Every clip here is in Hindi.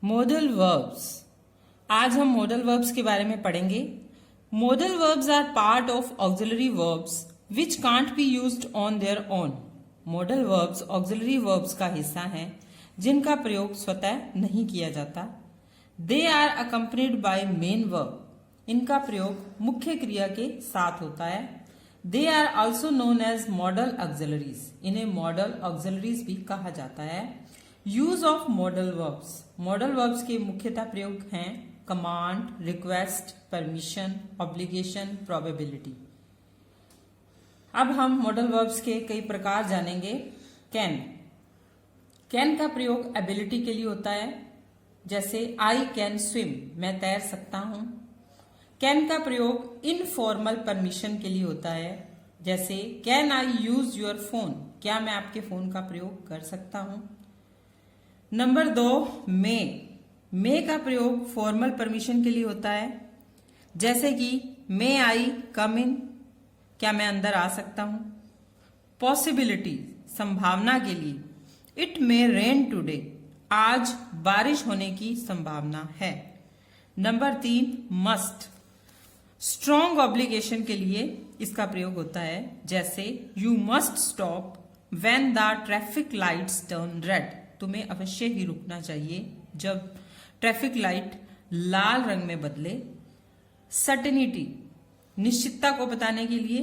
Modal verbs. आज हम मॉडल वर्ब्स के बारे में पढ़ेंगे। Modal verbs are part of auxiliary verbs which can't be used on their own. Modal verbs auxiliary verbs का हिस्सा हैं जिनका प्रयोग स्वतः नहीं किया जाता। They are accompanied by main verb. इनका प्रयोग मुख्य क्रिया के साथ होता है। They are also known as modal auxiliaries. इन्हें मॉडल ऑक्सिलरीज भी कहा जाता है। Use of modal verbs. Modal verbs के मुख्यतः प्रयोग हैं command, request, permission, obligation, probability. अब हम मॉडल वर्ब्स के कई प्रकार जानेंगे। कैन। कैन का प्रयोग एबिलिटी के लिए होता है, जैसे आई कैन स्विम, मैं तैर सकता हूं। कैन का प्रयोग इनफॉर्मल परमिशन के लिए होता है, जैसे can I use your phone, क्या मैं आपके फोन का प्रयोग कर सकता हूं। नंबर 2, मे का प्रयोग फॉर्मल परमिशन के लिए होता है, जैसे कि मे आई कम इन, क्या मैं अंदर आ सकता हूं। पॉसिबिलिटी, संभावना के लिए, इट मे रेन टुडे, आज बारिश होने की संभावना है। नंबर 3, मस्ट, स्ट्रॉन्ग ऑब्लिगेशन के लिए इसका प्रयोग होता है, जैसे you must stop when the traffic lights turn red, तुम्हें अवश्य ही रुकना चाहिए जब ट्रैफिक लाइट लाल रंग में बदले। सर्टेनिटी, निश्चितता को बताने के लिए,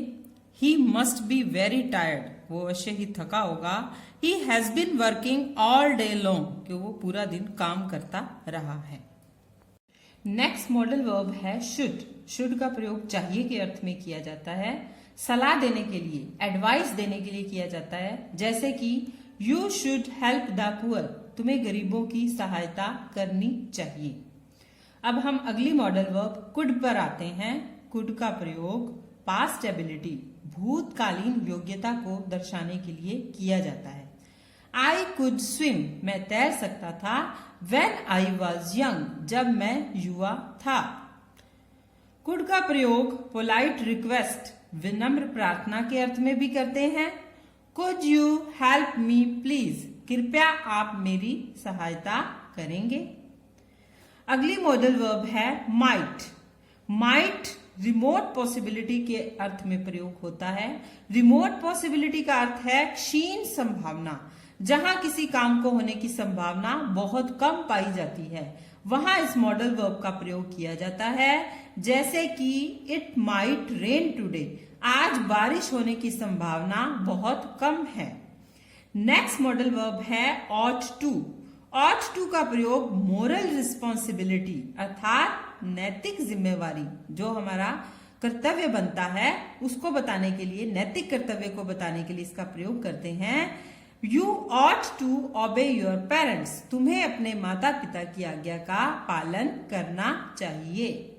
he must be very tired, वो अवश्य ही थका होगा। He has been working all day long, कि वो पूरा दिन काम करता रहा है। नेक्स्ट मॉडल वर्ब है शुड। शुड का प्रयोग चाहिए के अर्थ में किया जाता है, सलाह देने के लिए, एडवाइस देने के लिए किया जाता है, जैसे कि you should help the poor, तुम्हें गरीबों की सहायता करनी चाहिए। अब हम अगली मॉडल वर्ब कुड पर आते हैं। कुड का प्रयोग पास्ट एबिलिटी, भूतकालीन योग्यता को दर्शाने के लिए किया जाता है। आई कुड स्विम, मैं तैर सकता था। When I was young, जब मैं युवा था। कुड का प्रयोग पोलाइट रिक्वेस्ट, विनम्र प्रार्थना के अर्थ में भी करते हैं। Could you help me please, कृपया आप मेरी सहायता करेंगे। अगली मॉडल वर्ब है माइट। माइट रिमोट पॉसिबिलिटी के अर्थ में प्रयोग होता है। रिमोट पॉसिबिलिटी का अर्थ है क्षीण संभावना, जहां किसी काम को होने की संभावना बहुत कम पाई जाती है, वहां इस मॉडल वर्ब का प्रयोग किया जाता है, जैसे कि इट माइट रेन टुडे, आज बारिश होने की संभावना बहुत कम है। नेक्स्ट मॉडल वर्ब है ऑट टू। ऑट टू का प्रयोग मोरल रिस्पॉन्सिबिलिटी अर्थात नैतिक जिम्मेवारी, जो हमारा कर्तव्य बनता है उसको बताने के लिए, नैतिक कर्तव्य को बताने के लिए इसका प्रयोग करते हैं। You ought to obey your parents, तुम्हें अपने माता पिता की आज्ञा का पालन करना चाहिए।